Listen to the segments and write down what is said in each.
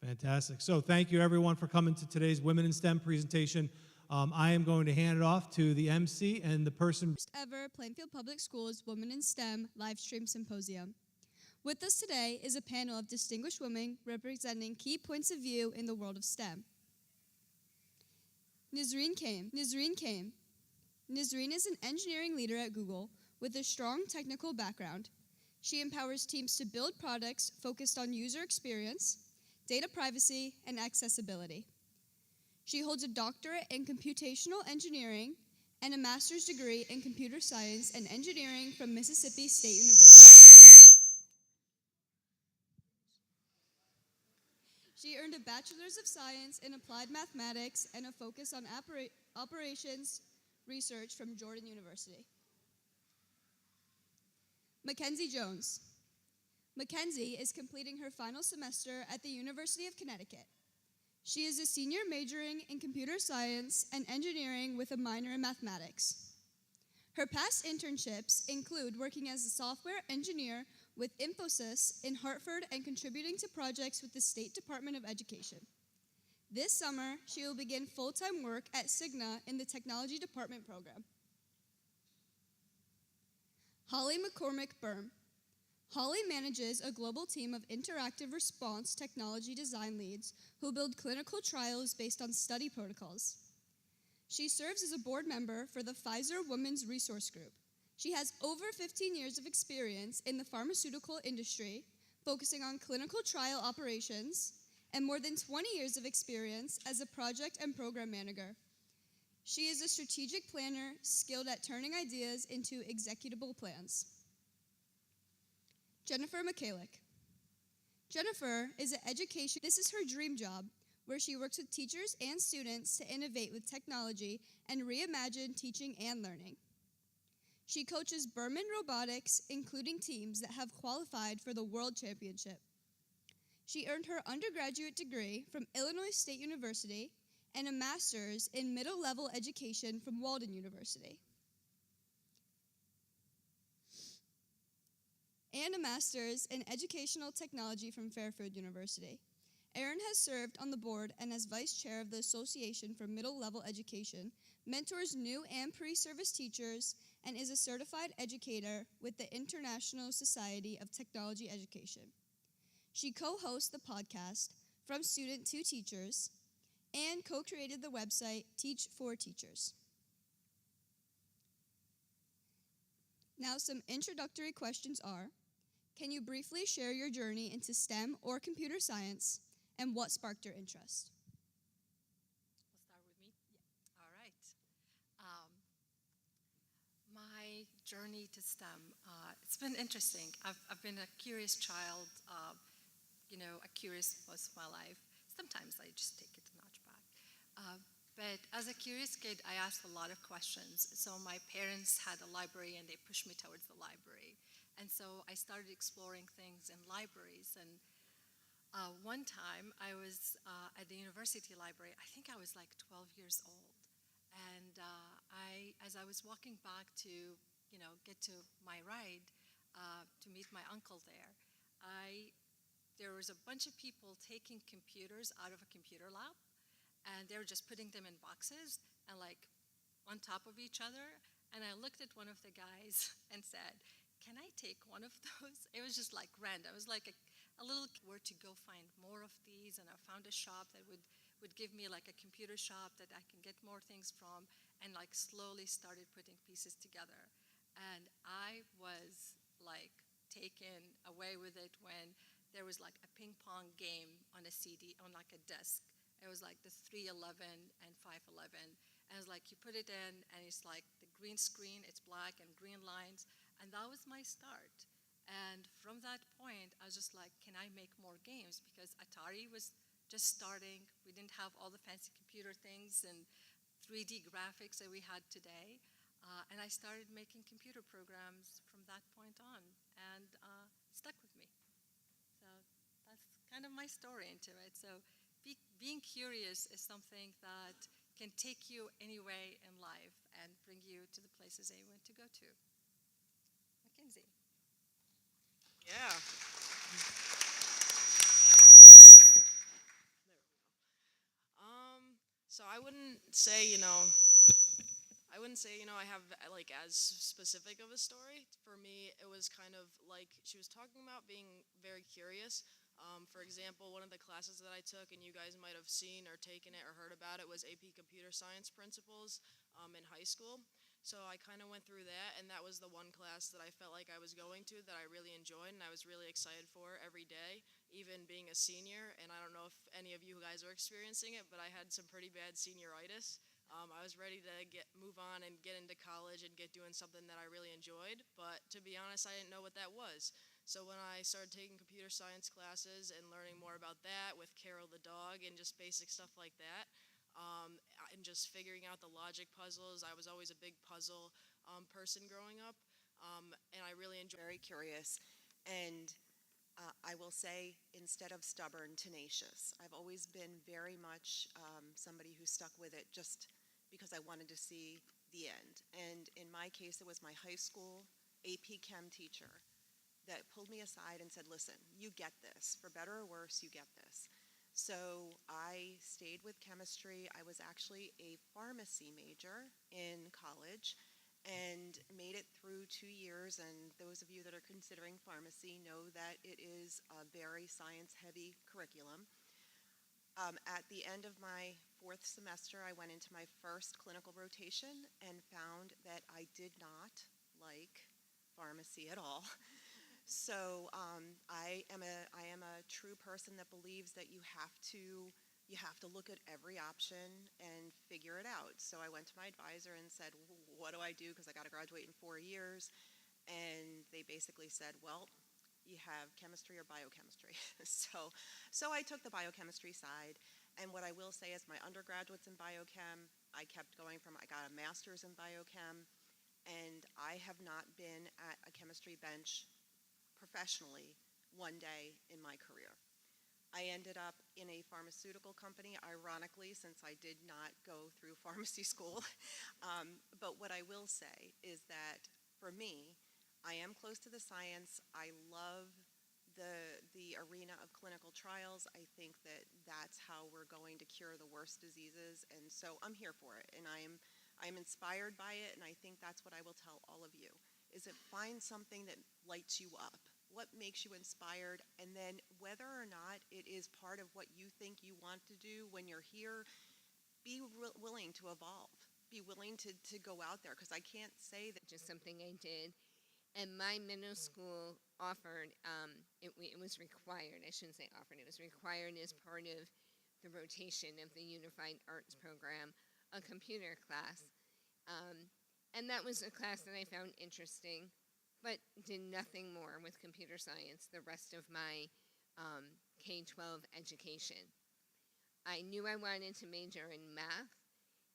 Fantastic. So thank you, everyone, for coming to today's Women in STEM presentation. I am going to hand it off to the MC and the person. First ever Plainfield Public Schools Women in STEM live stream symposium. With us today is a panel of distinguished women representing key points of view in the world of STEM. Nisreen Kaim. Nisreen is an engineering leader at Google with a strong technical background. She empowers teams to build products focused on user experience, data privacy, and accessibility. She holds a doctorate in computational engineering and a master's degree in computer science and engineering from Mississippi State University. She earned a bachelor's of science in applied mathematics and a focus on operations research from Jordan University. Mackenzie Jones. Mackenzie is completing her final semester at the University of Connecticut. She is a senior majoring in computer science and engineering with a minor in mathematics. Her past internships include working as a software engineer with Infosys in Hartford and contributing to projects with the State Department of Education. This summer, she will begin full-time work at Cigna in the Technology Department program. Holly McCormick-Berm. Holly manages a global team of interactive response technology design leads who build clinical trials based on study protocols. She serves as a board member for the Pfizer Women's Resource Group. She has over 15 years of experience in the pharmaceutical industry, focusing on clinical trial operations, and more than 20 years of experience as a project and program manager. She is a strategic planner skilled at turning ideas into executable plans. Jennifer Michalik. Jennifer is an education. This is her dream job, where she works with teachers and students to innovate with technology and reimagine teaching and learning. She coaches Berman Robotics, including teams that have qualified for the World Championship. She earned her undergraduate degree from Illinois State University and a master's in middle-level education from Walden University. And a master's in educational technology from Fairfield University. Erin has served on the board and as vice chair of the Association for Middle-Level Education, mentors new and pre-service teachers, and is a certified educator with the International Society of Technology Education. She co-hosts the podcast From Student to Teachers and co-created the website Teach for Teachers. Now, some introductory questions are, can you briefly share your journey into STEM or computer science and what sparked your interest? We'll start with me? Yeah. All right. My journey to STEM, it's been interesting. I've been a curious child, a curious most of my life. Sometimes I just take it a notch back. But as a curious kid, I asked a lot of questions. So my parents had a library and they pushed me towards the library. And so I started exploring things in libraries. And one time I was at the university library. I think I was like 12 years old. And as I was walking back to, get to my ride to meet my uncle there, there was a bunch of people taking computers out of a computer lab. And they were just putting them in boxes and like on top of each other. And I looked at one of the guys and said, can I take one of those? It was just like random. It was like a little where to go find more of these. And I found a shop that would give me like a computer shop that I can get more things from, and like slowly started putting pieces together. And I was like taken away with it when there was like a ping pong game on a CD, on like a disc. It was like the 311 and 511. And it's like you put it in and it's like the green screen, it's black and green lines. And that was my start. And from that point, I was just like, can I make more games? Because Atari was just starting. We didn't have all the fancy computer things and 3D graphics that we had today. And I started making computer programs from that point on. And it stuck with me. So that's kind of my story into it. So being curious is something that can take you anywhere in life and bring you to the places that you want to go to. Mackenzie. Yeah. wouldn't say, I have like as specific of a story. For me, it was kind of like she was talking about being very curious. For example, one of the classes that I took, and you guys might have seen or taken it or heard about it, was AP Computer Science Principles in high school. So I kind of went through that, and that was the one class that I felt like I was going to that I really enjoyed and I was really excited for every day, even being a senior. And I don't know if any of you guys are experiencing it, but I had some pretty bad senioritis. I was ready to move on and get into college and get doing something that I really enjoyed, but to be honest, I didn't know what that was. So when I started taking computer science classes and learning more about that with Carol the dog and just basic stuff like that, and just figuring out the logic puzzles, I was always a big puzzle person growing up, and I really enjoyed. Very curious, and I will say, instead of stubborn, tenacious. I've always been very much somebody who stuck with it just because I wanted to see the end. And in my case, it was my high school AP Chem teacher that pulled me aside and said, listen, you get this. For better or worse, you get this. So I stayed with chemistry. I was actually a pharmacy major in college and made it through 2 years. And those of you that are considering pharmacy know that it is a very science-heavy curriculum. At the end of my 4th semester, I went into my first clinical rotation and found that I did not like pharmacy at all. So I am a true person that believes that you have to look at every option and figure it out. So I went to my advisor and said, what do I do? Because I got to graduate in 4 years. And they basically said, well, you have chemistry or biochemistry. So I took the biochemistry side. And what I will say is my undergraduate's in biochem. I kept going I got a master's in biochem. And I have not been at a chemistry bench professionally one day in my career. I ended up in a pharmaceutical company, ironically, since I did not go through pharmacy school. But what I will say is that for me, I am close to the science. I love the arena of clinical trials. I think that that's how we're going to cure the worst diseases, and so I'm here for it, and I'm inspired by it, and I think that's what I will tell all of you, is that find something that lights you up. What makes you inspired, and then whether or not it is part of what you think you want to do when you're here, be willing to evolve. Be willing to go out there, because I can't say that. Just something I did. And my middle school offered, it was required, I shouldn't say offered, it was required as part of the rotation of the Unified Arts program, a computer class. And that was a class that I found interesting, but did nothing more with computer science the rest of my K-12 education. I knew I wanted to major in math,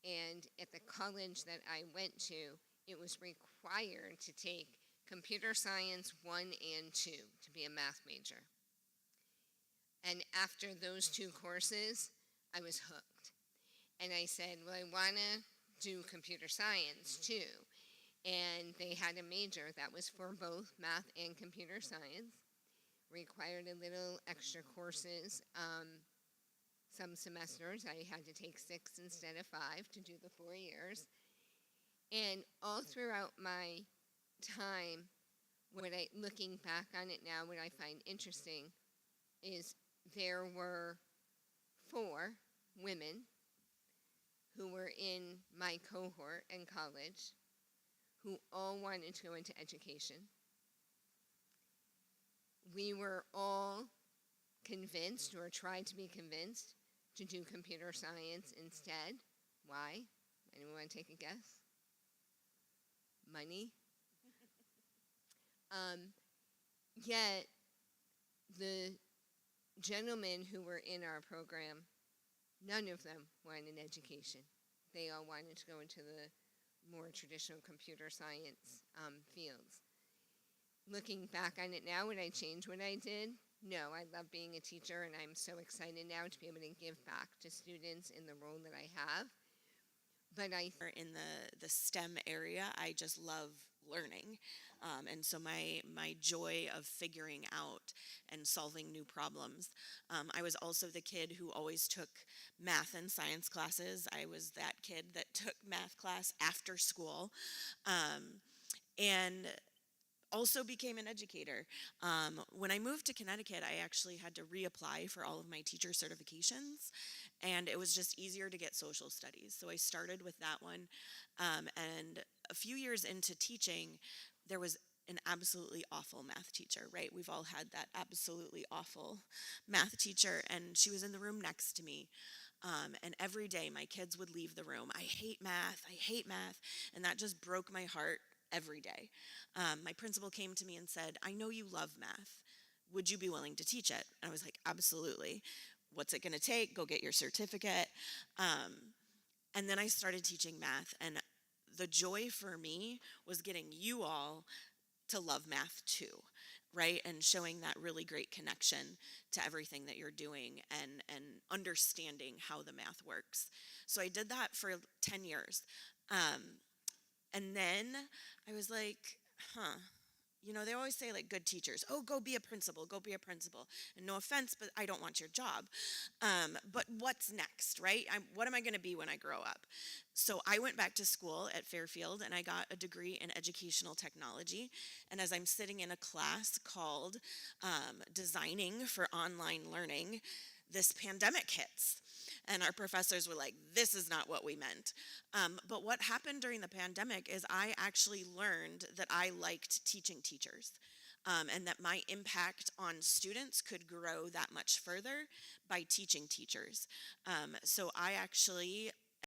and at the college that I went to, it was required to take Computer Science 1 and 2 to be a math major. And after those 2 courses, I was hooked. And I said, well, I want to do computer science too. And they had a major that was for both math and computer science, required a little extra courses. Some semesters I had to take 6 instead of 5 to do the 4 years. And all throughout my time, looking back on it now, what I find interesting is there were 4 women who were in my cohort in college who all wanted to go into education. We were all convinced, or tried to be convinced, to do computer science instead. Why? Anyone want to take a guess? Money. Yet, the gentlemen who were in our program, none of them wanted an education. They all wanted to go into the more traditional computer science fields. Looking back on it now, would I change what I did? No, I love being a teacher, and I'm so excited now to be able to give back to students in the role that I have. But in the STEM area, I just love learning. And so my joy of figuring out and solving new problems. I was also the kid who always took math and science classes. I was that kid that took math class after school. And also became an educator. When I moved to Connecticut, I actually had to reapply for all of my teacher certifications, and it was just easier to get social studies. So I started with that one, and a few years into teaching, there was an absolutely awful math teacher, right? We've all had that absolutely awful math teacher, and she was in the room next to me. And every day my kids would leave the room. I hate math, and that just broke my heart every day. My principal came to me and said, I know you love math. Would you be willing to teach it? And I was like, absolutely. What's it going to take? Go get your certificate. And then I started teaching math, and the joy for me was getting you all to love math too, right? And showing that really great connection to everything that you're doing and understanding how the math works. So I did that for 10 years. And then I was like, they always say, like, good teachers, oh, go be a principal, go be a principal. And no offense, but I don't want your job. But what's next, right? What am I going to be when I grow up? So I went back to school at Fairfield, and I got a degree in educational technology. And as I'm sitting in a class called Designing for Online Learning, this pandemic hits. And our professors were like, this is not what we meant. But what happened during the pandemic is I actually learned that I liked teaching teachers, and that my impact on students could grow that much further by teaching teachers. So I actually